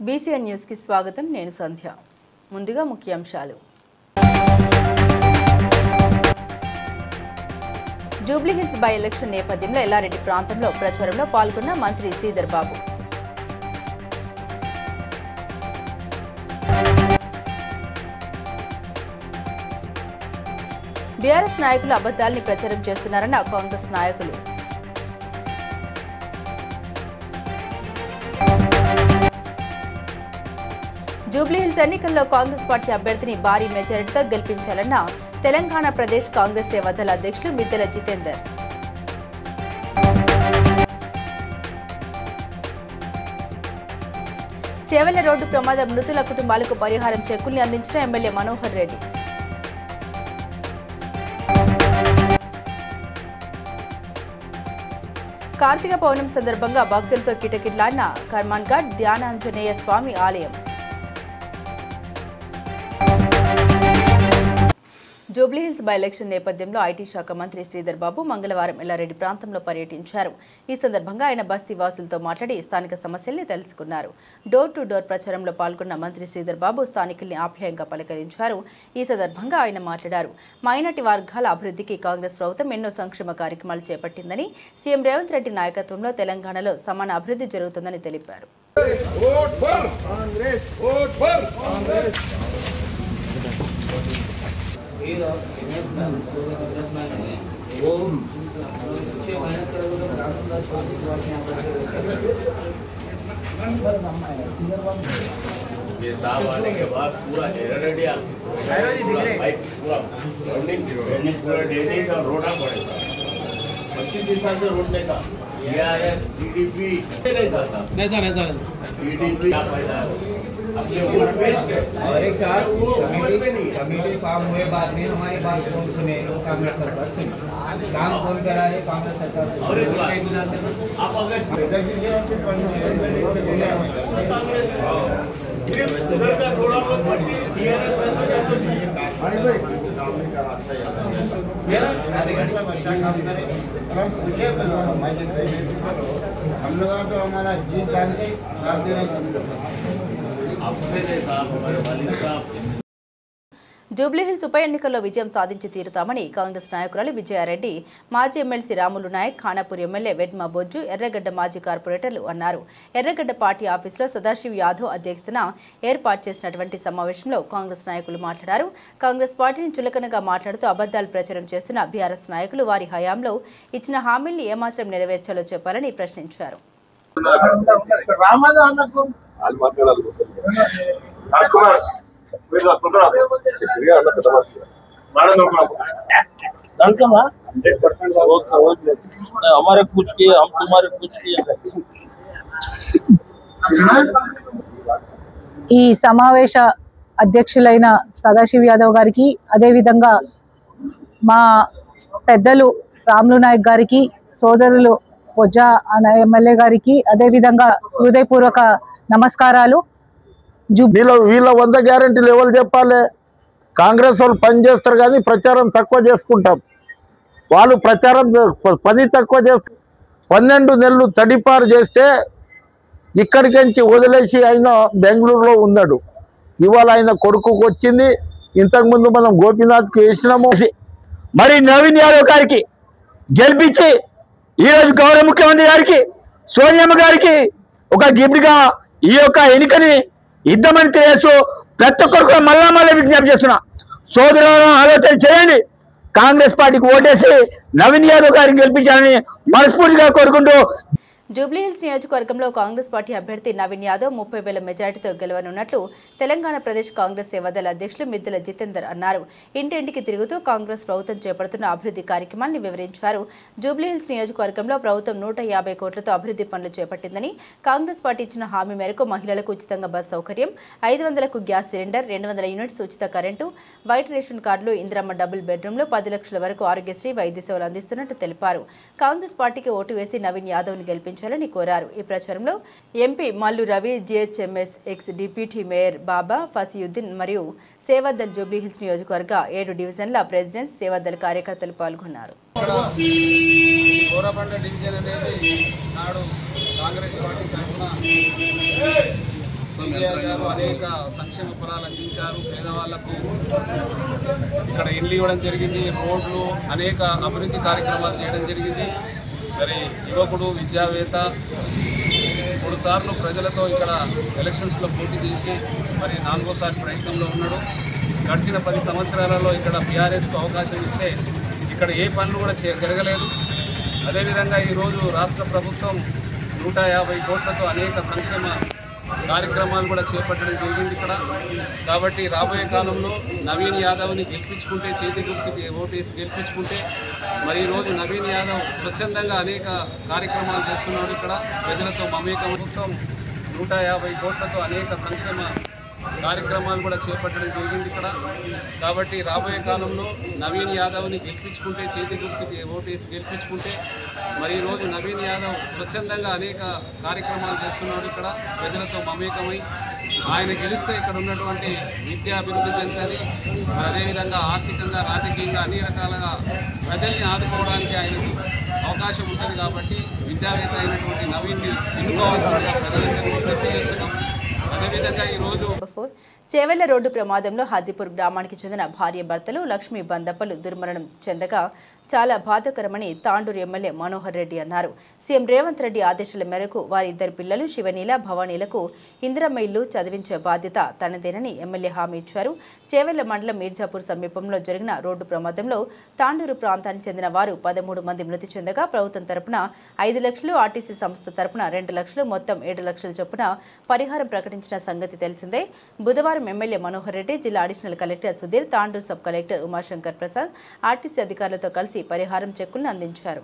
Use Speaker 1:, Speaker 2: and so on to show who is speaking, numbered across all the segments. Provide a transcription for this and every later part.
Speaker 1: BCN news కి స్వాగతం. నేను సంధ్య. ముందుగా ముఖ్యాంశాలు. జూబ్లీహిల్స్ బై ఎలక్షన్ నేపథ్యంలో ఎల్లారెడ్డి ప్రాంతంలో ప్రచారంలో పాల్గొన్న మంత్రి శ్రీధర్ బాబు. బీఆర్ఎస్ నాయకులు అబద్ధాల్ని ప్రచారం చేస్తున్నారన్న కాంగ్రెస్ నాయకులు. జూబ్లీహిల్స్ ఎన్నికల్లో కాంగ్రెస్ పార్టీ అభ్యర్థిని భారీ మెజారిటీతో గెలిపించాలన్న తెలంగాణ ప్రదేశ్ కాంగ్రెస్ సేవాదళ అధ్యక్షులు మిద్దెల జితేందర్. చేవెళ్ల రోడ్డు ప్రమాద మృతుల కుటుంబాలకు పరిహారం చెక్కుల్ని అందించిన ఎమ్మెల్యే మనోహర్ రెడ్డి. కార్తీక పౌర్ణమి సందర్భంగా భక్తులతో కిటకిటలాడిన కర్మాన్ఘాట్ ధ్యానాంజనేయ స్వామి ఆలయం. జూబ్లీహిల్స్ బై ఎలక్షన్ నేపథ్యంలో ఐటీ శాఖ మంత్రి శ్రీధర్ బాబు మంగళవారం ఎల్లారెడ్డి ప్రాంతంలో పర్యటించారు. ఈ సందర్భంగా ఆయన బస్తీ వాసులతో మాట్లాడి స్థానిక సమస్యల్ని తెలుసుకున్నారు. డోర్ టు డోర్ ప్రచారంలో పాల్గొన్న మంత్రి శ్రీధర్ బాబు స్థానికుల్ని ఆప్యాయంగా పలకరించారు. ఈ సందర్భంగా ఆయన మాట్లాడారు. మైనార్టీ వర్గాల అభివృద్ధికి కాంగ్రెస్ ప్రభుత్వం ఎన్నో సంక్షేమ కార్యక్రమాలు చేపట్టిందని, సీఎం రేవంత్ రెడ్డి నాయకత్వంలో తెలంగాణలో సమాన అభివృద్ధి జరుగుతుందని తెలిపారు.
Speaker 2: ये साहब आने के बाद पूरा रेडी पूरा डेली का रोड़ा पड़ेगा. 25 साल से रोड नहीं था. BRS PDP नहीं था. PDP क्या फायदा है? अपने वोट वेस्ट है.
Speaker 3: और एक साथ
Speaker 2: वो उम्र में नहीं है.
Speaker 3: कमेटी काम हुए बाद में हमारी बात कौन सुने? कांग्रेस सरकार सुने. काम कौन करा रहे? कांग्रेस सरकार.
Speaker 2: और एक बात आप अगर कांग्रेस सिर्फ उधर का थोड़ा बहुत पार्टी DRS है तो क्या सोचिए?
Speaker 4: हम लोग तो हमारा जीत जान के साथ दे रहे
Speaker 2: आपसे देखा हमारे वालिद साहब.
Speaker 1: జూబ్లీహిల్స్ ఉప ఎన్నికల్లో విజయం సాధించి తీరుతామని కాంగ్రెస్ నాయకురాలు విజయారెడ్డి, మాజీ ఎమ్మెల్సీ రాములు నాయక్, ఖానాపూర్ ఎమ్మెల్యే వెడ్మా బొజ్జు, ఎర్రగడ్డ మాజీ కార్పొరేటర్లు అన్నారు. ఎర్రగడ్డ పార్టీ ఆఫీసులో సదాశివ్ యాదవ్ అధ్యక్షతన ఏర్పాటు చేసినటువంటి సమావేశంలో కాంగ్రెస్ నాయకులు మాట్లాడారు. కాంగ్రెస్ పార్టీని చులకనగా మాట్లాడుతూ అబద్దాలు ప్రచారం చేస్తున్న బీఆర్ఎస్ నాయకులు వారి హయాంలో ఇచ్చిన హామీల్ని ఏమాత్రం నెరవేర్చాలో చెప్పాలని ప్రశ్నించారు.
Speaker 5: हमारे कुछ किए, हम तुम्हारे कुछ किए.
Speaker 6: ఈ సమావేశ అధ్యక్షులైన సదాశివ్ యాదవ్ గారికి, అదేవిధంగా మా పెద్దలు రాములు నాయక్ గారికి, సోదరులు పొజ్జా ఎమ్మెల్యే గారికి అదేవిధంగా హృదయపూర్వక నమస్కారాలు.
Speaker 5: వీళ్ళ 100 గ్యారెంటీలు ఎవరు చెప్పాలి? కాంగ్రెస్ వాళ్ళు పని చేస్తారు కానీ ప్రచారం తక్కువ చేసుకుంటాం. వాళ్ళు ప్రచారం పని తక్కువ చేస్తారు. 12 నెలలు తడిపారు చేస్తే ఇక్కడికించి వదిలేసి ఆయన బెంగళూరులో ఉన్నాడు. ఇవాళ ఆయన కొడుకుకు వచ్చింది. ఇంతకుముందు మనం గోపీనాథ్కి వేసినాము. మరి నవీన్ యాదవ్ గారికి గెలిపించి ఈరోజు గౌరవ ముఖ్యమంత్రి గారికి, సోనియమ్మ గారికి ఒక గిఫ్ట్గా ఈ యొక్క ఎన్నికని ఇద్దామని తెలియచ్చు. ప్రతి ఒక్కరు మళ్ళా విజ్ఞప్తి చేస్తున్నా, సోదరులను ఆలోచన చేయండి. కాంగ్రెస్ పార్టీకి ఓటేసి నవీన్ యాదవ్ గారిని గెలిపించాలని మనస్ఫూర్తిగా కోరుకుంటూ,
Speaker 1: జూబ్లీహిల్స్ నియోజకవర్గంలో కాంగ్రెస్ పార్టీ అభ్యర్థి నవీన్ యాదవ్ 30,000 మెజార్టీతో గెలవనున్నట్లు తెలంగాణ ప్రదేశ్ కాంగ్రెస్ సేవాదళ అధ్యక్షులు మిద్దెల జితేందర్ అన్నారు. ఇంటింటికి తిరుగుతూ కాంగ్రెస్ ప్రభుత్వం చేపడుతున్న అభివృద్ధి కార్యక్రమాన్ని వివరించారు. జూబ్లీహిల్స్ నియోజకవర్గంలో ప్రభుత్వం 150 కోట్లతో అభివృద్ధి పనులు చేపట్టిందని, కాంగ్రెస్ పార్టీ ఇచ్చిన హామీ మేరకు మహిళలకు ఉచితంగా బస్ సౌకర్యం, 500కు గ్యాస్ సిలిండర్, 200 యూనిట్స్ ఉచిత కరెంటు, వైట్ రేషన్ కార్డులు, ఇందిరమ్మ డబుల్ బెడ్రూమ్లు, 10 లక్షల వరకు ఆరోగ్యశ్రీ వైద్య సేవలు అందిస్తున్నట్టు తెలిపారు. కాంగ్రెస్ పార్టీకి ఓటు వేసి నవీన్ యాదవ్ని గెలిపించారు కోరారు. ఈ ప్రచారంలో MP Mallu Ravi, GHMC ex deputy mayor Baba Fasiuddin మరియు సేవాదల్ జూబ్లీహిల్స్ నియోజకవర్గ 7 డివిజన్ల ప్రెసిడెంట్స్, సేవాదల్ కార్యకర్తలు పాల్గొన్నారు.
Speaker 3: డివిజన్ అనేది నాడు కాంగ్రెస్ పార్టీ తరఫున
Speaker 7: కేసీఆర్ గారు అనేక సంక్షేమ ఫలాలు అందించారు. పేదవాళ్లకు ఇక్కడ ఇండ్లు ఇవ్వడం జరిగింది, రోడ్లు, అనేక అభివృద్ధి కార్యక్రమాలు చేయడం జరిగింది. మరి యువకుడు, విద్యావేత్త 3 సార్లు ప్రజలతో ఇక్కడ ఎలక్షన్స్లో పోటీ చేసి మరి 4వ ప్రయత్నంలో ఉన్నాడు. గడిచిన 10 సంవత్సరాలలో ఇక్కడ బీఆర్ఎస్కు అవకాశం ఇస్తే ఇక్కడ ఏ పనులు కూడా జరగలేదు. అదేవిధంగా ఈరోజు రాష్ట్ర ప్రభుత్వం 150 కోట్లతో అనేక సంక్షేమ కార్యక్రమాలు కూడా చేపట్టడం జరిగింది ఇక్కడ. కాబట్టి రాబోయే కాలంలో నవీన్ యాదవ్ని గెలిపించుకుంటే, చేతి గుర్తుకి ఓటేసి గెలిపించుకుంటే, మరి ఈరోజు నవీన్ యాదవ్ స్వచ్ఛందంగా అనేక కార్యక్రమాలు చేస్తున్నాడు. ఇక్కడ ప్రజలతో మమేకం. ప్రభుత్వం 150 కోట్లతో అనేక సంక్షేమ కార్యక్రమాలు కూడా చేపట్టడం జరిగింది ఇక్కడ. కాబట్టి రాబోయే కాలంలో నవీన్ యాదవ్ని గెలిపించుకుంటే, చేతి గుర్తుకి ఓటేసి గెలిపించుకుంటే, మరి ఈరోజు నవీన్ యాదవ్ స్వచ్ఛందంగా అనేక కార్యక్రమాలు చేస్తున్నాడు. ఇక్కడ ప్రజలతో మమేకమై ఆయన గెలిస్తే ఇక్కడ ఉన్నటువంటి విద్యాభివృద్ధి చెందుతుంది. మరి అదేవిధంగా ఆర్థికంగా, రాజకీయంగా అన్ని రకాలుగా ప్రజల్ని ఆదుకోవడానికి ఆయనకు అవకాశం ఉంటుంది. కాబట్టి విద్యావేత్త అయినటువంటి నవీన్ని ఎన్నుకోవాల్సిందిగా ప్రజలందరికీ విజ్ఞప్తి చేస్తున్నాం. అదేవిధంగా ఈరోజు
Speaker 1: చేవెళ్ల రోడ్డు ప్రమాదంలో హాజీపూర్ గ్రామానికి చెందిన భార్య భర్తలు లక్ష్మీ బందప్పలు దుర్మరణం చెందగా చాలా బాధాకరమని తాండూరు ఎమ్మెల్యే మనోహర్ రెడ్డి అన్నారు. సీఎం రేవంత్ రెడ్డి ఆదేశాల మేరకు వారి 2 పిల్లలు శివనీల, భవానీలకు ఇందిరమ్మ ఇల్లు చదివించే బాధ్యత తనదేనని ఎమ్మెల్యే హామీ ఇచ్చారు. చేవెళ్ల మండలం మీర్జాపూర్ సమీపంలో జరిగిన రోడ్డు ప్రమాదంలో తాండూరు ప్రాంతానికి చెందిన వారు 13 మంది మృతి చెందగా ప్రభుత్వం తరపున 5 లక్షలు, ఆర్టీసీ సంస్థ తరపున 2 లక్షలు, మొత్తం 7 లక్షల చొప్పున పరిహారం ప్రకటించిన సంగతి తెలిసిందే. బుధవారం ఎమ్మెల్యే మనోహర్ రెడ్డి, జిల్లా additional collector Sudheer, Tandur sub collector Umashankar Prasad, RTC అధికారులతో కలిసి పరిహారం చెక్కులను అందించారు.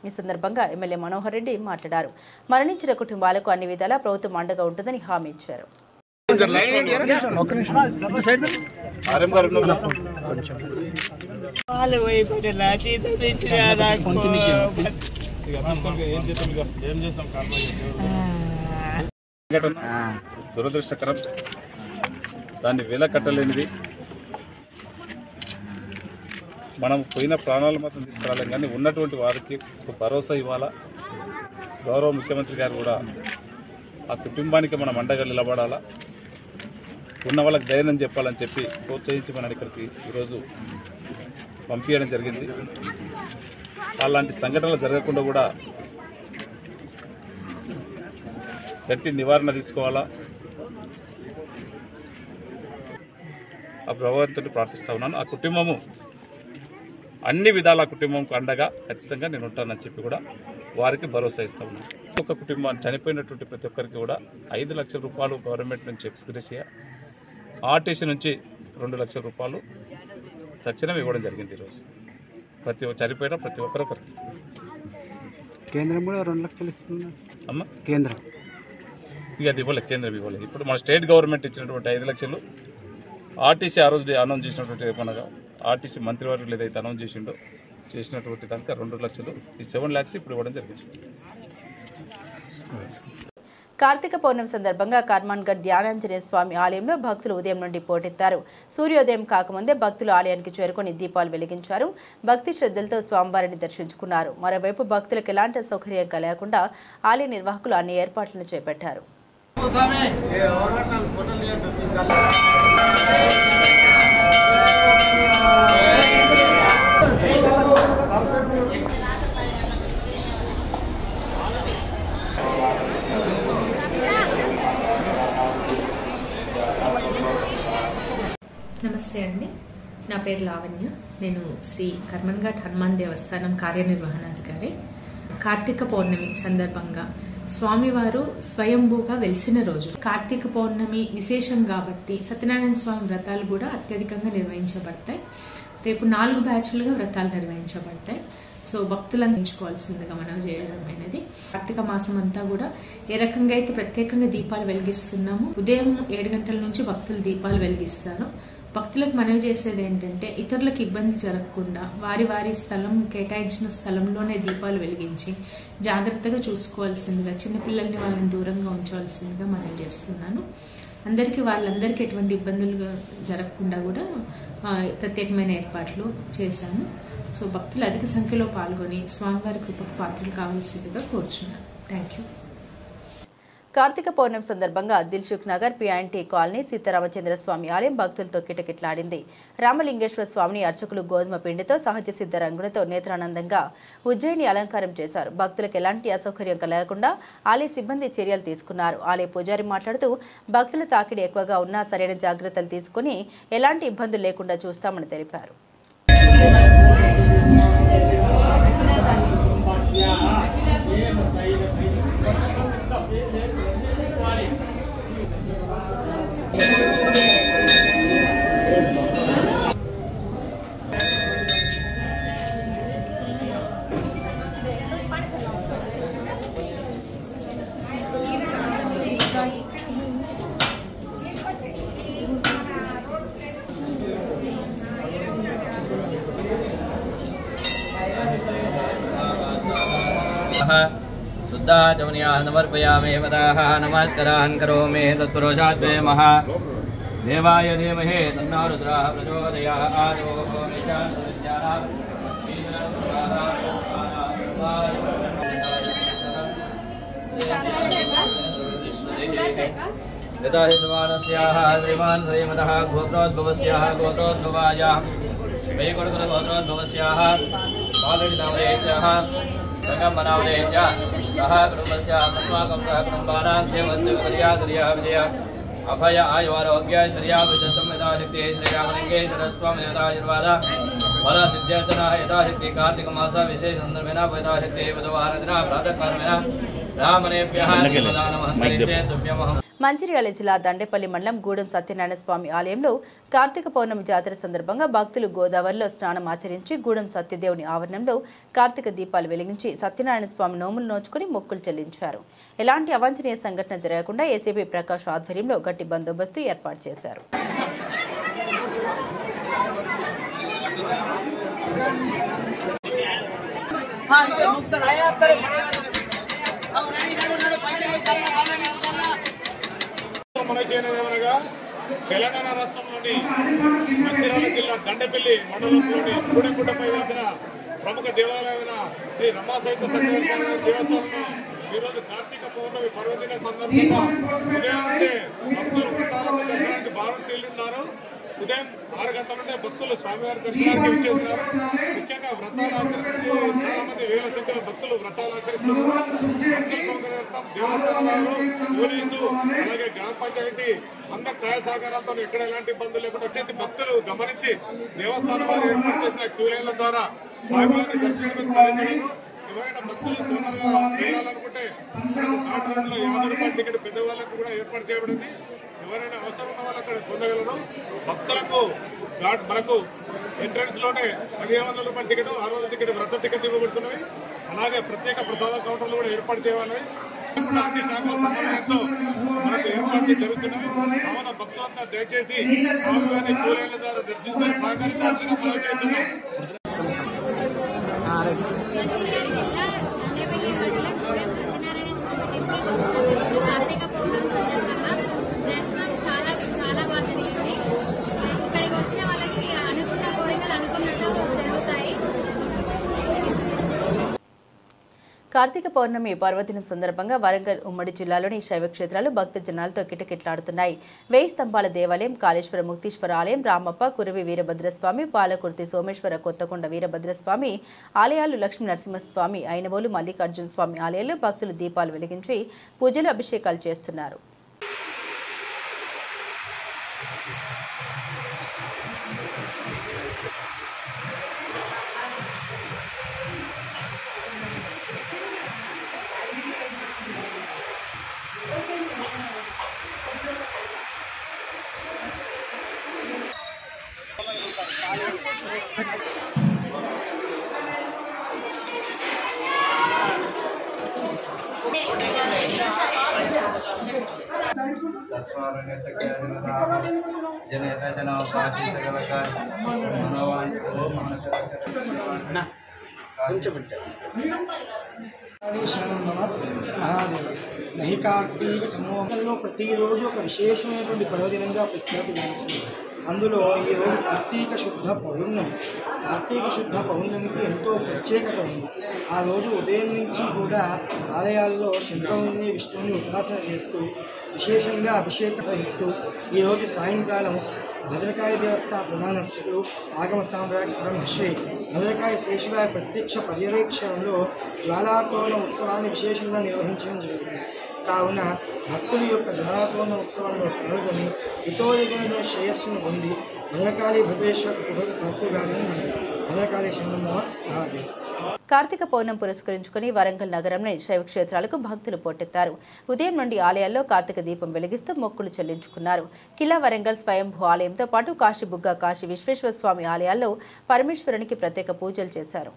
Speaker 1: ఈ సందర్భంగా ఎమ్మెల్యే మనోహర్ రెడ్డి మాట్లాడారు. మరణించిన కుటుంబాలకు అన్ని విధాలా ప్రభుత్వం అండగా ఉంటుందని హామీ ఇచ్చారు.
Speaker 7: దురదృష్టకరం, దాన్ని వెల కట్టలేనిది. మనం పోయిన ప్రాణాలు మాత్రం తీసుకురాలేం, కానీ ఉన్నటువంటి వారికి ఒక భరోసా ఇవ్వాలా. గౌరవ ముఖ్యమంత్రి గారు కూడా ఆ కుటుంబానికి మనం అండగా నిలబడాలా, ఉన్న వాళ్ళకి ధైర్యం చెప్పాలని చెప్పి ప్రోత్సహించి మనం ఇక్కడికి ఈరోజు పంపించడం జరిగింది. అలాంటి సంఘటనలు జరగకుండా కూడా గట్టి నివారణ తీసుకోవాలా. ఆ భగవంతుడిని ప్రార్థిస్తా ఉన్నాను. ఆ కుటుంబము అన్ని విధాల కుటుంబంకు అండగా ఖచ్చితంగా నేను ఉంటానని చెప్పి కూడా వారికి భరోసా ఇస్తా ఉన్నాను. ఒక కుటుంబాన్ని చనిపోయినటువంటి ప్రతి ఒక్కరికి కూడా 5 లక్షల రూపాయలు గవర్నమెంట్ నుంచి ఎక్స్గ్రేషియా, ఆర్టీసీ నుంచి 2 లక్షల రూపాయలు తక్షణం ఇవ్వడం జరిగింది. ఈరోజు చనిపోయిన ప్రతి ఒక్కరికి.
Speaker 3: కేంద్రం కూడా 2 లక్షలు ఇస్తుంది
Speaker 7: అమ్మ.
Speaker 3: కేంద్రం
Speaker 7: ఇక అది ఇవ్వలేదు, కేంద్రం ఇవ్వలేదు. ఇప్పుడు మన స్టేట్ గవర్నమెంట్ ఇచ్చినటువంటి 5 లక్షలు, ఆర్టీసీ ఆ రోజు అనౌన్స్ చేసినటువంటి ఏమనగా ఆర్టీసీ మంత్రివర్యులు ఏదైతే అనౌన్స్ చేసినటువంటి దానికి 2 లక్షలు, ఈ 7 lakhs ఇప్పుడు ఇవ్వడం జరిగింది.
Speaker 1: కార్తీక పౌర్ణమి సందర్భంగా కర్మాన్గఢ్ ధ్యానాంజనేయ స్వామి ఆలయంలో భక్తులు ఉదయం నుండి పోటెత్తారు. సూర్యోదయం కాకముందే భక్తులు ఆలయానికి చేరుకొని దీపాలు వెలిగించారు. భక్తి శ్రద్ధలతో స్వామివారిని దర్శించుకున్నారు. మరోవైపు భక్తులకు ఎలాంటి సౌకర్యం కలగకుండా ఆలయ నిర్వాహకులు అన్ని ఏర్పాట్లను చేపట్టారు.
Speaker 8: నమస్తే అండి, నా పేరు లావణ్య. నేను శ్రీ కర్మన్ఘాట్ హనుమాన్ దేవస్థానం కార్యనిర్వహణాధికారి. కార్తీక పౌర్ణమి సందర్భంగా స్వామివారు స్వయంభూగా వెలిసిన రోజు. కార్తీక పౌర్ణమి విశేషం కాబట్టి సత్యనారాయణ స్వామి వ్రతాలు కూడా అత్యధికంగా నిర్వహించబడతాయి. రేపు 4 బ్యాచ్లుగా వ్రతాలు నిర్వహించబడతాయి. సో భక్తులను ఎంచుకోవాల్సిందిగా మనం చేయడమైనది. కార్తీక మాసం అంతా కూడా ఏ రకంగా అయితే ప్రత్యేకంగా దీపాలు వెలిగిస్తున్నామో, ఉదయం 7 గంటల నుంచి భక్తులు దీపాలు వెలిగిస్తారు. భక్తులకు మనవి చేసేది ఏంటంటే, ఇతరులకు ఇబ్బంది జరగకుండా వారి వారి స్థలం కేటాయించిన స్థలంలోనే దీపాలు వెలిగించి జాగ్రత్తగా చూసుకోవాల్సిందిగా, చిన్నపిల్లల్ని వాళ్ళని దూరంగా ఉంచవలసిందిగా మనవి చేస్తున్నాను. వాళ్ళందరికీ ఎటువంటి ఇబ్బందులు జరగకుండా కూడా ప్రత్యేకమైన ఏర్పాట్లు చేశాను. సో భక్తులు అధిక సంఖ్యలో పాల్గొని స్వామివారి కృపకు పాత్రలు కావాల్సిందిగా కోరుచున్నాను. Thank you.
Speaker 1: కార్తీక పౌర్ణమి సందర్భంగా దిల్సుఖ్ నగర్ పిఐఎన్టీ కాలనీ సీతారామచంద్ర స్వామి ఆలయం భక్తులతో కిటకిటలాడింది. రామలింగేశ్వర స్వామిని అర్చకులు గోధుమ పిండితో సహజ సిద్ధ రంగులతో నేత్రానందంగా ఉజ్జయిని అలంకారం చేశారు. భక్తులకు ఎలాంటి అసౌకర్యం కలగకుండా ఆలయ సిబ్బంది చర్యలు తీసుకున్నారు. ఆలయ పూజారి మాట్లాడుతూ భక్తుల తాకిడి ఎక్కువగా ఉన్నా సరైన జాగ్రత్తలు తీసుకుని ఎలాంటి ఇబ్బందులు లేకుండా చూస్తామని తెలిపారు.
Speaker 9: शुद्धा जमुनियाः समर्पयामि पदाः नमस्कारान् करोमि तत्पुरुषात् मह देवाय धीमहि तन्नो रुद्रः प्रचोदयात् यथा हि समानस्याः श्रीमान् श्रीमतः गोत्रोद्भवस्याः गोत्रोद्भवायाः वैकुण्ठगोत्रोद्भवस्याः बालडिनामयेस्याः संगमनामयेस्य सह कुटुम्बस्य अस्माकं सह कुटुम्बानां क्षेमस्य विजया विजय अभय आयुरारोग्य श्रियाभिषमेधाशक्ति श्रीरामलिंगेश्वरस्वामी यथाशीर्वाद फल सिद्ध्यर्थना यथाशक्ति कार्तिक मास विशेष संदर्भेन यथाशक्ति बुधवारदिन प्रातःकालेन रामनेभ्यः नमः तुभ्यमहम्.
Speaker 1: మంచిర్యాల జిల్లా దండేపల్లి మండలం గూడెం సత్యనారాయణ స్వామి ఆలయంలో కార్తీక పౌర్ణమి జాతర సందర్భంగా భక్తులు గోదావరిలో స్నానం ఆచరించి గూడెం సత్యదేవుని ఆవరణంలో కార్తీక దీపాలు వెలిగించి సత్యనారాయణ స్వామి నోములు నోచుకుని మొక్కులు చెల్లించారు. ఎలాంటి అవాంఛనీయ సంఘటన జరగకుండా ఏసీపీ ప్రకాష్ ఆధ్వర్యంలో గట్టి బందోబస్తు ఏర్పాటు చేశారు.
Speaker 10: తెలంగాణ రాష్ట్రంలోని మంచిర్యాల జిల్లా దండపల్లి మండలంలోని గూడెంగుట్టపై వెలిసిన ప్రముఖ దేవాలయమైన శ్రీ రమాసహిత సత్యనారాయణ దేవస్థానంలో ఈరోజు కార్తీక పౌర్ణమి పర్వదిన సందర్భంగా ఉదయం నుండే భక్తులు వ్రతాలకు దర్శనానికి భారం తీరున్నారు. ఉదయం 6 గంటల నుండే భక్తులు స్వామివారి దర్శనానికి విచ్చేస్తున్నారు. ముఖ్యంగా వ్రతాలు ఆచరించి చాలా మంది వేల సంఖ్యలో భక్తులు వ్రతాలు ఆచరిస్తున్నారు. భక్తుల సౌకర్యార్థం దేవస్థానం వారు, పోలీసు, అలాగే గ్రామ పంచాయతీ అందరి సహాయ సహకారాలతో ఎక్కడ ఎలాంటి ఇబ్బందులు లేకుండా వచ్చేసి భక్తులు గమనించి దేవస్థానం వారు ఏర్పాటు చేసిన క్యూ లైన్ల ద్వారా స్వామివారిని దర్శించడానికి ఎవరైనా బస్సులు తొందరగా వెళ్ళాలనుకుంటే 50 రూపాయల టికెట్ పెద్దవాళ్ళకు కూడా ఏర్పాటు చేయబడింది. ఎవరైనా అవసరం ఉన్న వాళ్ళు అక్కడ పొందగలరు. భక్తులకు మనకు ఎంట్రన్స్ లోనే 1500 రూపాయల టికెట్, 600 టికెట్ వ్రత టికెట్ ఇవ్వబడుతున్నవి. అలాగే ప్రత్యేక ప్రసాద కౌంటర్లు కూడా ఏర్పాటు చేయాలి. ఇప్పుడు అన్ని శాఖల సమన్వయంతో మనకు ఏర్పాట్లు జరుగుతున్నవి. కావున భక్తులంతా దయచేసి స్వామివారిని కూలైన ద్వారా దర్శించుకొని సహకరించాల్సిన మనం చేస్తున్నాం.
Speaker 11: కార్తీక పౌర్ణమి సందర్భంగా దర్శనం చాలా బాగా జరిగింది. ఇక్కడికి వచ్చిన వాళ్ళకి అనుకున్న కోరికలు అనుకున్నట్టు జరుగుతాయి.
Speaker 1: కార్తీక పౌర్ణమి పర్వదినం సందర్భంగా వరంగల్ ఉమ్మడి జిల్లాలోని శైవ క్షేత్రాలు భక్త జనాలతో కిటకిటలాడుతున్నాయి. 1000 స్తంభాల దేవాలయం, కాళేశ్వర ముక్తీశ్వర ఆలయం, రామప్ప, కురవి వీరభద్రస్వామి, పాలకుర్తి సోమేశ్వర, కొత్తకొండ వీరభద్రస్వామి ఆలయాలు, లక్ష్మీ నరసింహస్వామి, ఐనవోలు మల్లికార్జున స్వామి ఆలయాల్లో భక్తులు దీపాలు వెలిగించి పూజలు, అభిషేకాలు చేస్తున్నారు.
Speaker 12: ఈ కార్తీక సమూహంలో ప్రతిరోజు ఒక విశేషమైనటువంటి పర్వదినంగా ప్రఖ్యాతి గాంచింది. అందులో ఈరోజు కార్తీక శుద్ధ పౌర్ణమి. కార్తీక శుద్ధ పౌర్ణమికి ఎంతో ప్రత్యేకత ఉంది. ఆ రోజు ఉదయం నుంచి కూడా ఆలయాల్లో శంకరుని విష్ణువుని ఉపాసన చేస్తూ విశేషంగా అభిషేకం వహిస్తూ ఈరోజు సాయంకాలం భద్రకాళి దేవస్థాన ప్రధాన అర్చకులు ఆగమ సామ్రాట్ బ్రహ్మశ్రీ భద్రకాళి శేషువారి ప్రత్యక్ష పర్యవేక్షణలో జ్వాలాతోరణ ఉత్సవాన్ని విశేషంగా నిర్వహించడం జరుగుతుంది. కావున భక్తుల యొక్క జ్వాలాతోరణ ఉత్సవంలో పాల్గొని హితోయమైన శ్రేయస్సును పొంది భద్రకాళి భద్రేశ్వర కృపకు పాత్రుగానే భద్రకాళి శంభవ మహాదేవ్.
Speaker 1: కార్తీక పౌర్ణమి పురస్కరించుకుని వరంగల్ నగరంలోని శైవ క్షేత్రాలకు భక్తులు పోటెత్తారు. ఉదయం నుండి ఆలయాల్లో కార్తీక దీపం వెలిగిస్తూ మొక్కులు చెల్లించుకున్నారు. కిలా వరంగల్ స్వయంభూ ఆలయంతో పాటు కాశీబుగ్గ కాశీ విశ్వేశ్వర స్వామి ఆలయాల్లో పరమేశ్వరునికి ప్రత్యేక పూజలు చేశారు.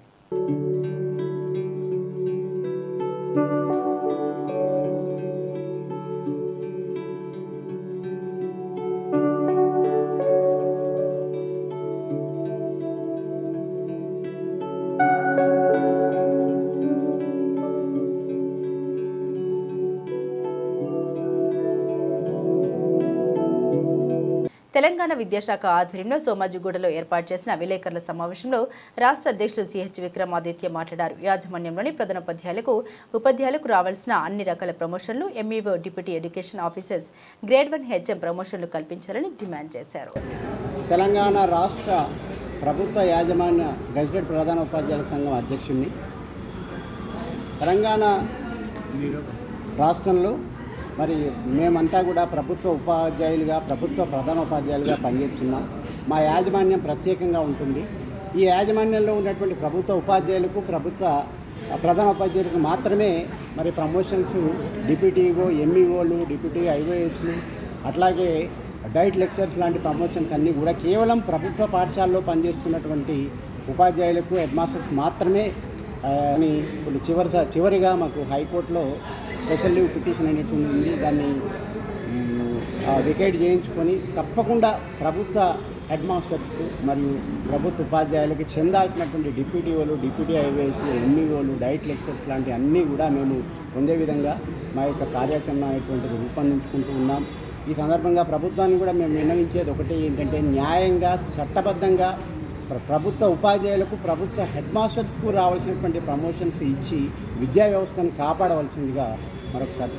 Speaker 1: తెలంగాణ విద్యాశాఖ ఆధ్వర్యంలో సోమాజిగూడలో ఏర్పాటు చేసిన విలేకరుల సమావేశంలో రాష్ట్ర అధ్యక్షులు సిహెచ్ విక్రమాదిత్య మాట్లాడారు. యాజమాన్యంలోని ఉపాధ్యాయులకు రావాల్సిన అన్ని రకాల ప్రమోషన్లు MEO deputy education officers grade 1 HM ప్రమోషన్లు కల్పించాలని డిమాండ్ చేశారు.
Speaker 13: తెలంగాణ రాష్ట్ర ప్రభుత్వ యాజమాన్య గెజిటెడ్ ప్రధాన ఉపాధ్యాయుల సంఘం అధ్యక్షుడిని. తెలంగాణ రాష్ట్రంలో మరి మేమంతా కూడా ప్రభుత్వ ఉపాధ్యాయులుగా ప్రభుత్వ ప్రధాన ఉపాధ్యాయులుగా పనిచేస్తున్నాం. మా యాజమాన్యం ప్రత్యేకంగా ఉంటుంది. ఈ యాజమాన్యంలో ఉన్నటువంటి ప్రభుత్వ ఉపాధ్యాయులకు ప్రభుత్వ ప్రధాన ఉపాధ్యాయులకు మాత్రమే మరి ప్రమోషన్స్ డిప్యూటీఓ ఎంఈఓలు డిప్యూటీ ఐఓఎస్లు అట్లాగే డైట్ లెక్చర్స్ లాంటి ప్రమోషన్స్ అన్నీ కూడా కేవలం ప్రభుత్వ పాఠశాలలో పనిచేస్తున్నటువంటి ఉపాధ్యాయులకు హెడ్ మాస్టర్స్ మాత్రమే అని ఇప్పుడు చివరిగా మాకు హైకోర్టులో స్పెషల్ లీవ్ పిటిషన్ అనేటువంటి ఉంది. దాన్ని వికేట్ చేయించుకొని తప్పకుండా ప్రభుత్వ హెడ్ మాస్టర్స్కు మరియు ప్రభుత్వ ఉపాధ్యాయులకి చెందాల్సినటువంటి డిప్యూటీఓలు డిప్యూటీ ఐఏఎస్లు ఎంఈఓలు డైట్ లెక్చర్స్ లాంటి అన్నీ కూడా మేము పొందే విధంగా మా యొక్క కార్యాచరణ అనేటువంటిది రూపొందించుకుంటూ ఉన్నాం. ఈ సందర్భంగా ప్రభుత్వాన్ని కూడా మేము విన్నవించేది ఒకటి ఏంటంటే న్యాయంగా చట్టబద్ధంగా ప్రభుత్వ ఉపాధ్యాయులకు ప్రభుత్వ హెడ్ మాస్టర్స్కు రావాల్సినటువంటి ప్రమోషన్స్ ఇచ్చి విద్యా వ్యవస్థను కాపాడవలసిందిగా మరొకసారి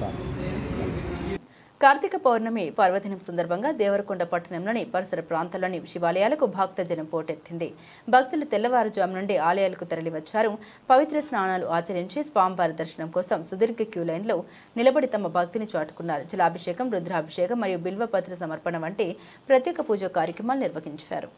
Speaker 1: కార్తీక పౌర్ణమి పర్వదినం సందర్భంగా దేవరకొండ పట్టణంలోని పరిసర ప్రాంతాల్లోని శివాలయాలకు భక్తజనం పోటెత్తింది. భక్తులు తెల్లవారుజాము నుండి ఆలయాలకు తరలివచ్చారు. పవిత్ర స్నానాలు ఆచరించి స్వామివారి దర్శనం కోసం సుదీర్ఘ క్యూ లైన్లో నిలబడి తమ భక్తిని చాటుకున్నారు. జలాభిషేకం, రుద్రాభిషేకం మరియు బిల్వపత్ర సమర్పణ వంటి ప్రత్యేక పూజా కార్యక్రమాలు నిర్వహించారు.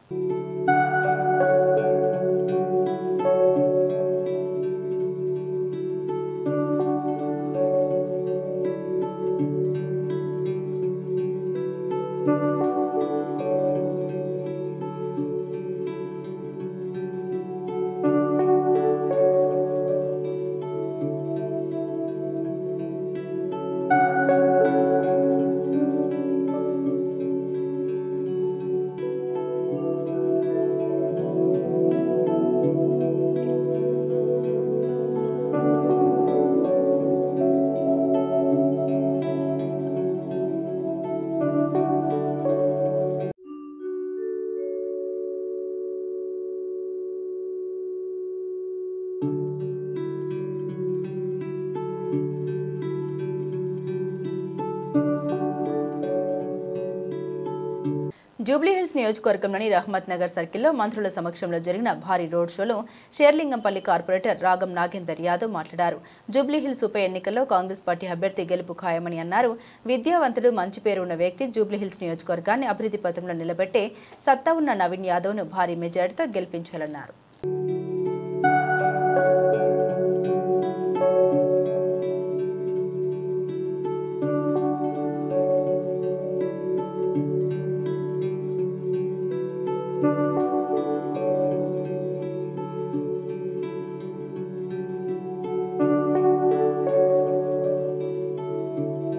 Speaker 1: జూబ్లీహిల్స్ నియోజకవర్గంలోని రహమత్ నగర్ సర్కిల్లో మంత్రుల సమక్షంలో జరిగిన భారీ రోడ్ షోలో షేర్లింగంపల్లి కార్పొరేటర్ రాగం నాగేందర్ యాదవ్ మాట్లాడారు. జూబ్లీహిల్స్ ఉప ఎన్నికల్లో కాంగ్రెస్ పార్టీ అభ్యర్థి గెలుపు ఖాయమని అన్నారు. విద్యావంతుడు, మంచి పేరు ఉన్న వ్యక్తి జూబ్లీహిల్స్ నియోజకవర్గాన్ని అభివృద్ధి పథంలో నిలబెట్టే సత్తా ఉన్న నవీన్ యాదవ్ను భారీ మెజార్టీతో గెలిపించాలన్నారు.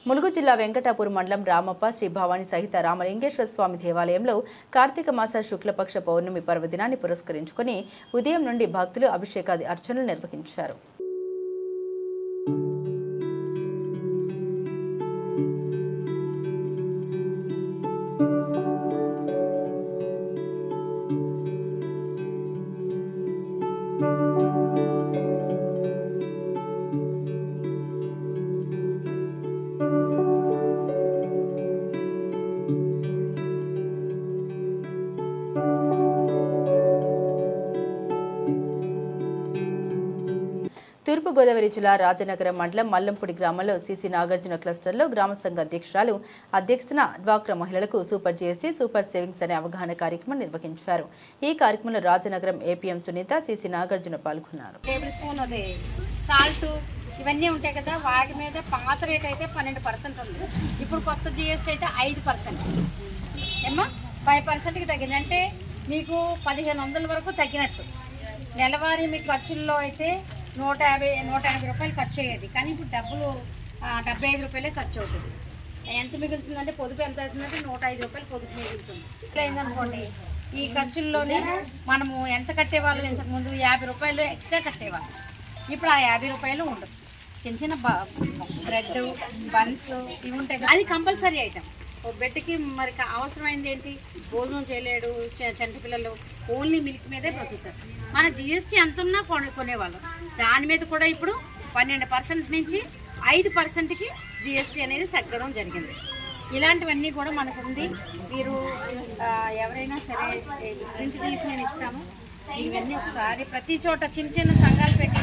Speaker 1: ములుగు జిల్లా వెంకటాపూర్ మండలం రామప్ప శ్రీ భవానీ సహిత రామలింగేశ్వర స్వామి దేవాలయంలో కార్తీక మాస శుక్లపక్ష పౌర్ణమి పర్వదినాన్ని పురస్కరించుకుని ఉదయం నుండి భక్తులు అభిషేకాది అర్చనలు నిర్వహించారు. తూర్పుగోదావరి జిల్లా రాజనగరం మండలం మల్లంపూడి గ్రామంలో సీసీ నాగార్జున క్లస్టర్లో గ్రామ సంఘ అధ్యక్షురాలు అధ్యక్షతన డ్వాక్రా మహిళలకు సూపర్ జీఎస్టీ సూపర్ సేవింగ్స్ అనే అవగాహన కార్యక్రమం నిర్వహించారు. ఈ కార్యక్రమంలో రాజనగరం ఏపీఎం సునీత, సీసీ నాగార్జున పాల్గొన్నారు.
Speaker 14: టేబుల్ స్పూన్ అదే సాల్ట్ ఇవన్నీ ఉంటాయి కదా, వాటి మీద పాత రేట్ అయితే 12% ఉంది. ఇప్పుడు కొత్త జీఎస్టీ అయితే 5%. ఏమో 5%కి తగ్గింది. అంటే మీకు 1500 వరకు తగ్గినట్టు. నెలవారీ మీ ఖర్చుల్లో అయితే 150 రూపాయలు ఖర్చు అయ్యేది, కానీ ఇప్పుడు డబ్బులు 75 రూపాయలే ఖర్చు అవుతుంది. ఎంత మిగులుతుందంటే పొదుపు ఎంత అవుతుందంటే 105 రూపాయలు పొదుపు మిగులుతుంది. ఇట్లా అయిందనుకోండి, ఈ ఖర్చుల్లోనే మనము ఎంత కట్టేవాళ్ళం, ఇంతకుముందు 50 రూపాయలు ఎక్స్ట్రా కట్టేవాళ్ళం. ఇప్పుడు ఆ 50 రూపాయలు ఉండదు. చిన్న చిన్న బ్రెడ్ బన్స్ ఇవి ఉంటాయి, అది కంపల్సరీ ఐటమ్. బిడ్డకి మరి అవసరమైంది ఏంటి, భోజనం చేయలేడు చంటి పిల్లలు, ఓన్లీ మిల్క్ మీదే బ్రతుకుతారు. మన జిఎస్టీ ఎంత ఉన్నా కొనేవాళ్ళం, దాని మీద కూడా ఇప్పుడు 12% నుంచి 5%కి జిఎస్టీ అనేది తగ్గడం జరిగింది. ఇలాంటివన్నీ కూడా మనకు ఉంది. మీరు ఎవరైనా సరే ప్రింట్ తీసి నేను ఇస్తాము. ఇవన్నీ ఒకసారి ప్రతి చోట చిన్న చిన్న సంఘాలు పెట్టి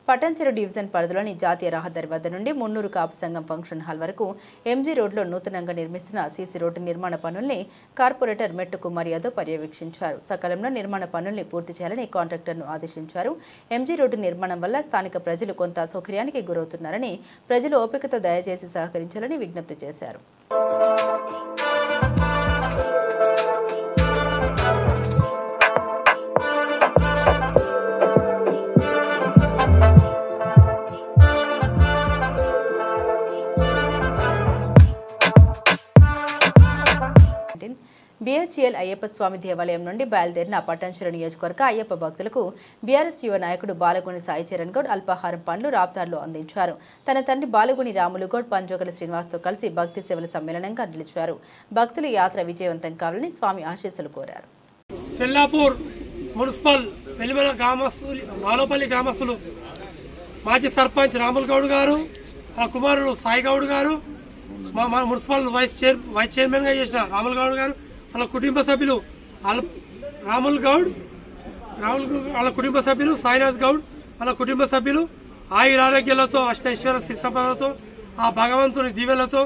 Speaker 1: పటాన్చెరు డివిజన్ పరిధిలోని జాతీయ రహదారి వద్ద నుండి మున్నూరు కాపు సంఘం ఫంక్షన్ హాల్ వరకు ఎంజీ రోడ్లో నూతనంగా నిర్మిస్తున్న సీసీ రోడ్డు నిర్మాణ పనుల్ని కార్పొరేటర్ మెట్టు కుమార్ యాదవ్ పర్యవేక్షించారు. సకాలంలో నిర్మాణ పనుల్ని పూర్తి చేయాలని కాంట్రాక్టర్ను ఆదేశించారు. ఎంజీ రోడ్డు నిర్మాణం వల్ల స్థానిక ప్రజలు కొంత అసౌకర్యానికి గురవుతున్నారని, ప్రజలు ఓపికతో దయచేసి సహకరించాలని విజ్ఞప్తి చేశారు. బిహెచ్ఎల్ అయ్యప్ప స్వామి దేవాలయం నుండి బయలుదేరిన పటాన్చెరు నియోజకవర్గ అయ్యప్ప భక్తులకు బీఆర్ఎస్ యువ నాయకుడు బాలగుని సాయి చరణ్ గౌడ్ అల్పాహారం పండ్లు రాప్తార్లు అందించారు. తన తండ్రి బాలగుని రాములు గౌడ్ పంజోగల శ్రీనివాస్తో కలిసి భక్తి సేవల సమ్మేళనంగా నిలిచారు. భక్తుల యాత్ర విజయవంతం కావాలని స్వామి ఆశీస్సులు కోరారు.
Speaker 15: తెల్లాపూర్ మున్సిపల్ వెలిమల గ్రామస్తులు, మాలోపల్లి గ్రామస్తులు, మాజీ సర్పంచ్ రాములు గౌడ్ గారు, ఆ కుమారుడు సాయి గౌడ్ గారు, మా మున్సిపల్ వైస్ చైర్మన్ గా చేసిన రాములు గౌడ్ గారు, వాళ్ళ కుటుంబ సభ్యులు రాముల్ గౌడ్, వాళ్ళ కుటుంబ సభ్యులు సాయినాథ్ గౌడ్, వాళ్ళ కుటుంబ సభ్యులు ఆయురారోగ్యాలతో అష్టైశ్వర్య స్థితి సంపదలతో ఆ భగవంతుని దీవెనలతో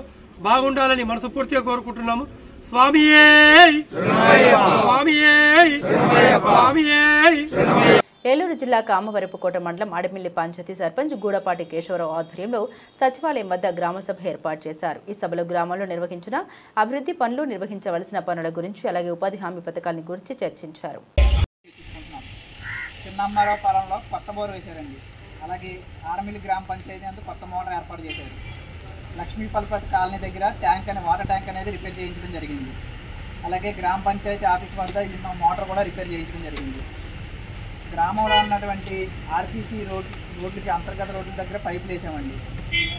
Speaker 15: బాగుండాలని మనస్ఫూర్తిగా కోరుకుంటున్నాము. స్వామియే స్వామియే స్వామియే.
Speaker 1: ఏలూరు జిల్లా కామవరపుకోట మండలం అడమిల్లి పంచాయతీ సర్పంచ్ గూడపాటి కేశవరావు ఆధ్వర్యంలో సచివాలయం వద్ద గ్రామసభ ఏర్పాటు చేశారు. ఈ సభలో గ్రామంలో నిర్వహించిన అభివృద్ధి పనులు, నిర్వహించవలసిన పనుల గురించి, అలాగే ఉపాధి హామీ పథకాల గురించి చర్చించారు.
Speaker 16: చిన్నమ్మారావు పాలనలో కొత్త బోరు వేశారండి. అలాగే ఆడమిల్లి గ్రామ పంచాయతీ అంతా కొత్త మోటార్ ఏర్పాటు చేశారు. లక్ష్మీపల్పతి కాలనీ దగ్గర వాటర్ ట్యాంక్ అనేది రిపేర్ చేయించడం జరిగింది. అలాగే గ్రామ పంచాయతీ ఆఫీస్ వద్ద ఉన్న మోటార్ కూడా రిపేర్ చేయించడం జరిగింది. గ్రామంలో ఉన్నటువంటి ఆర్సీసీ రోడ్లకి అంతర్గత రోడ్ల దగ్గర పైపులు వేసామండి.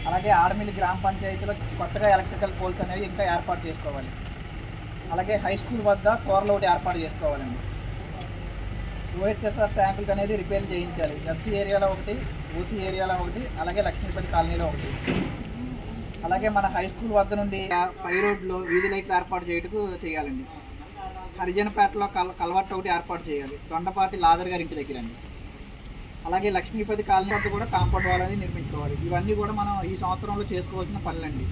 Speaker 16: అలాగే ఆడమిల్లి గ్రామ పంచాయతీలో కొత్తగా ఎలక్ట్రికల్ పోల్స్ అనేవి ఇంకా ఏర్పాటు చేసుకోవాలి. అలాగే హై స్కూల్ వద్ద కూరలు ఒకటి ఏర్పాటు చేసుకోవాలండి. ఓహెచ్ఎస్ఆర్ ట్యాంకులు అనేది రిపేర్లు చేయించాలి. ఎఫ్సీ ఏరియాలో ఒకటి, ఓసీ ఏరియాలో ఒకటి, అలాగే లక్ష్మీపతి కాలనీలో ఒకటి. అలాగే మన హై స్కూల్ వద్ద నుండి పై రోడ్లో వీధి లైట్లు ఏర్పాటు చేయాలండి. హరిజనపేటలో కల్వర్ట్ ఒకటి ఏర్పాటు చేయాలి. దొండపాటి లాదర్ గారి ఇంటి దగ్గర అండి. అలాగే లక్ష్మీపతి కాలనీ వద్ద కూడా కాంపౌండ్ వాల్ అనేది నిర్మించుకోవాలి. ఇవన్నీ కూడా మనం ఈ సంవత్సరంలో చేసుకోవాల్సిన పనులండి.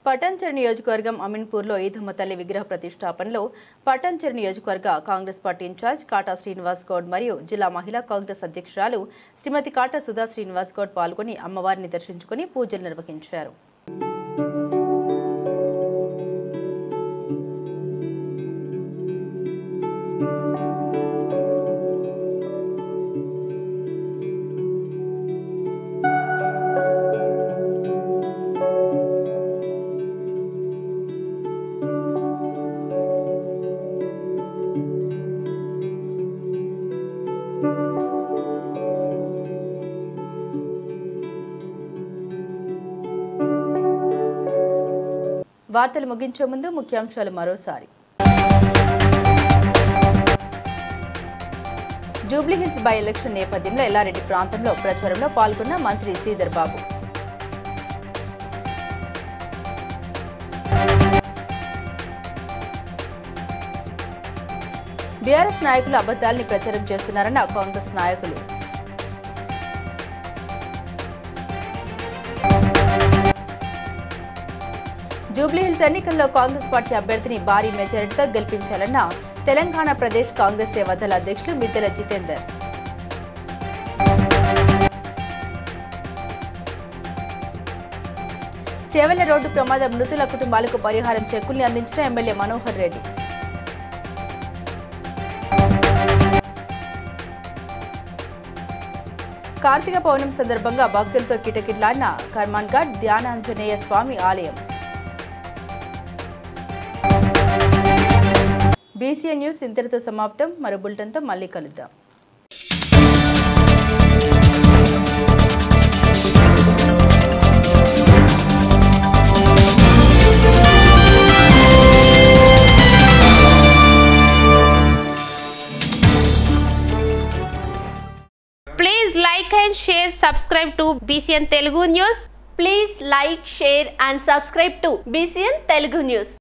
Speaker 1: పటాన్చెరు నియోజకవర్గం అమీన్పూర్లో ఈదమ్మ తల్లి విగ్రహ ప్రతిష్టాపనలో పటాన్చెరు నియోజకవర్గ కాంగ్రెస్ పార్టీ ఇన్ఛార్జ్ కాటా శ్రీనివాస్ గౌడ్ మరియు జిల్లా మహిళా కాంగ్రెస్ అధ్యక్షురాలు శ్రీమతి కాటా సుధా శ్రీనివాస్ గౌడ్ పాల్గొని అమ్మవారిని దర్శించుకుని పూజలు నిర్వహించారు. వార్తలు ముగించే ముందు ముఖ్యాంశాలు మరోసారి. జూబ్లీహిల్స్ బై ఎలక్షన్ నేపథ్యంలో ఎల్లారెడ్డి ప్రాంతంలో ప్రచారంలో పాల్గొన్న మంత్రి శ్రీధర్ బాబు. బీఆర్ఎస్ నాయకులు అబద్ధాల్ని ప్రచారం చేస్తున్నారన్న కాంగ్రెస్ నాయకులు. జూబ్లీహిల్స్ ఎన్నికల్లో కాంగ్రెస్ పార్టీ అభ్యర్థిని భారీ మెజారిటీతో గెలిపించాలన్న తెలంగాణ ప్రదేశ్ కాంగ్రెస్ సేవాదళ అధ్యక్షులు మిద్దెల జితేందర్. చేవెళ్ల రోడ్డు ప్రమాద మృతుల కుటుంబాలకు పరిహారం చెక్కుల్ని అందించిన ఎమ్మెల్యే మనోహర్ రెడ్డి. కార్తీక పౌర్ణమి సందర్భంగా భక్తులతో కిటకిటలాడిన కర్మాన్ ఘాట్ ధ్యానాంజనేయ స్వామి ఆలయం. బీసీఎన్ న్యూస్ ఇంతటితో సమాప్తం. మరో బులెటిన్తో మళ్ళీ కలుద్దాం.
Speaker 17: Please like and share, subscribe to BCN Telugu News.
Speaker 18: Please like, share and subscribe to BCN Telugu News.